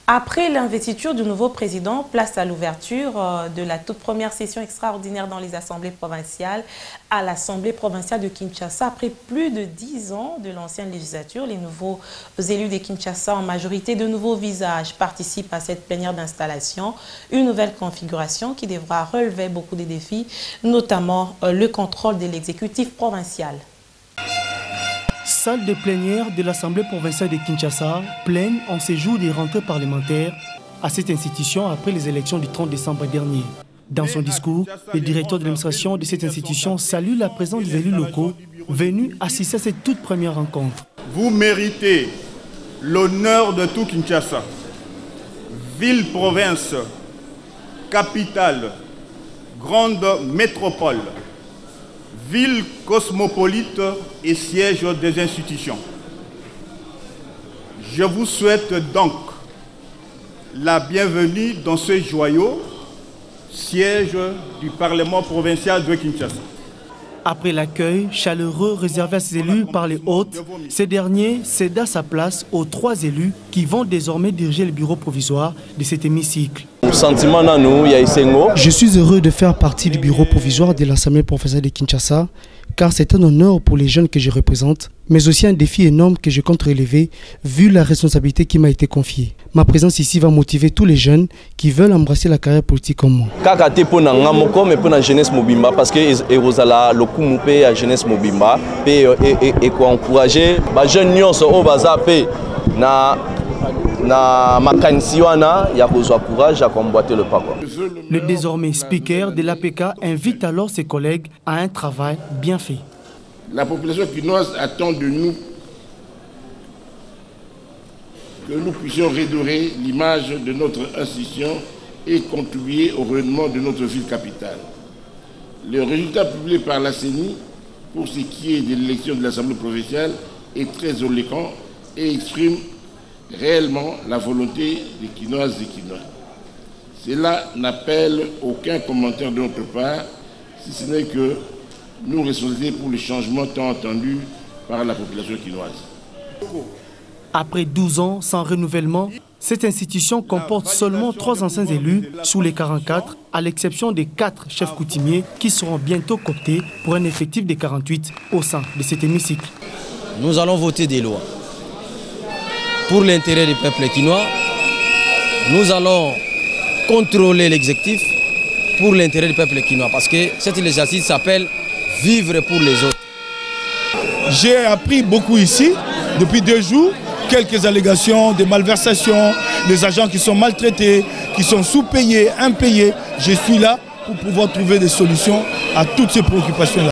Après l'investiture du nouveau président, place à l'ouverture de la toute première session extraordinaire dans les assemblées provinciales à l'Assemblée provinciale de Kinshasa. Après plus de 10 ans de l'ancienne législature, les nouveaux élus de Kinshasa, en majorité de nouveaux visages, participent à cette plénière d'installation. Une nouvelle configuration qui devra relever beaucoup de défis, notamment le contrôle de l'exécutif provincial. Salle de plénière de l'Assemblée provinciale de Kinshasa, pleine en séjour des rentrées parlementaires à cette institution après les élections du 30 décembre dernier. Dans son discours, le directeur de l'administration de cette institution salue la présence des élus locaux venus assister à cette toute première rencontre. Vous méritez l'honneur de tout Kinshasa, ville, province, capitale, grande métropole, ville cosmopolite et siège des institutions. Je vous souhaite donc la bienvenue dans ce joyau siège du Parlement provincial de Kinshasa. Après l'accueil chaleureux réservé à ces élus par les hôtes, ces derniers céda sa place aux 3 élus qui vont désormais diriger le bureau provisoire de cet hémicycle. Je suis heureux de faire partie du bureau provisoire de l'Assemblée provinciale de Kinshasa, car c'est un honneur pour les jeunes que je représente, mais aussi un défi énorme que je compte relever vu la responsabilité qui m'a été confiée. Ma présence ici va motiver tous les jeunes qui veulent embrasser la carrière politique comme moi. Jeunesse Mobimba parce que ezala lokumu pe ya jeunesse Mobimba pe encourager ba jeunes nyonso o baza pe na makanisi wana ya kozwa courage à combattre le pas. Le désormais speaker de l'APK invite alors ses collègues à un travail bien fait. La population quinoise attend de nous que nous puissions redorer l'image de notre institution et contribuer au rayonnement de notre ville capitale. Le résultat publié par la CENI pour ce qui est de l'élection de l'Assemblée provinciale est très éloquent et exprime réellement la volonté des Quinoises et Quinois. Cela n'appelle aucun commentaire de notre part, si ce n'est que nous responsabiliser pour le changement tant attendu par la population quinoise. Après 12 ans sans renouvellement, cette institution comporte seulement 3 anciens élus sous les 44, à l'exception des 4 chefs coutumiers qui seront bientôt cooptés pour un effectif de 48 au sein de cet hémicycle. Nous allons voter des lois pour l'intérêt du peuple quinois. Nous allons contrôler l'exécutif pour l'intérêt du peuple quinois parce que cette législature s'appelle « Vivre pour les autres ». J'ai appris beaucoup ici depuis 2 jours. Quelques allégations de malversations, des agents qui sont maltraités, qui sont sous-payés, impayés. Je suis là pour pouvoir trouver des solutions à toutes ces préoccupations-là.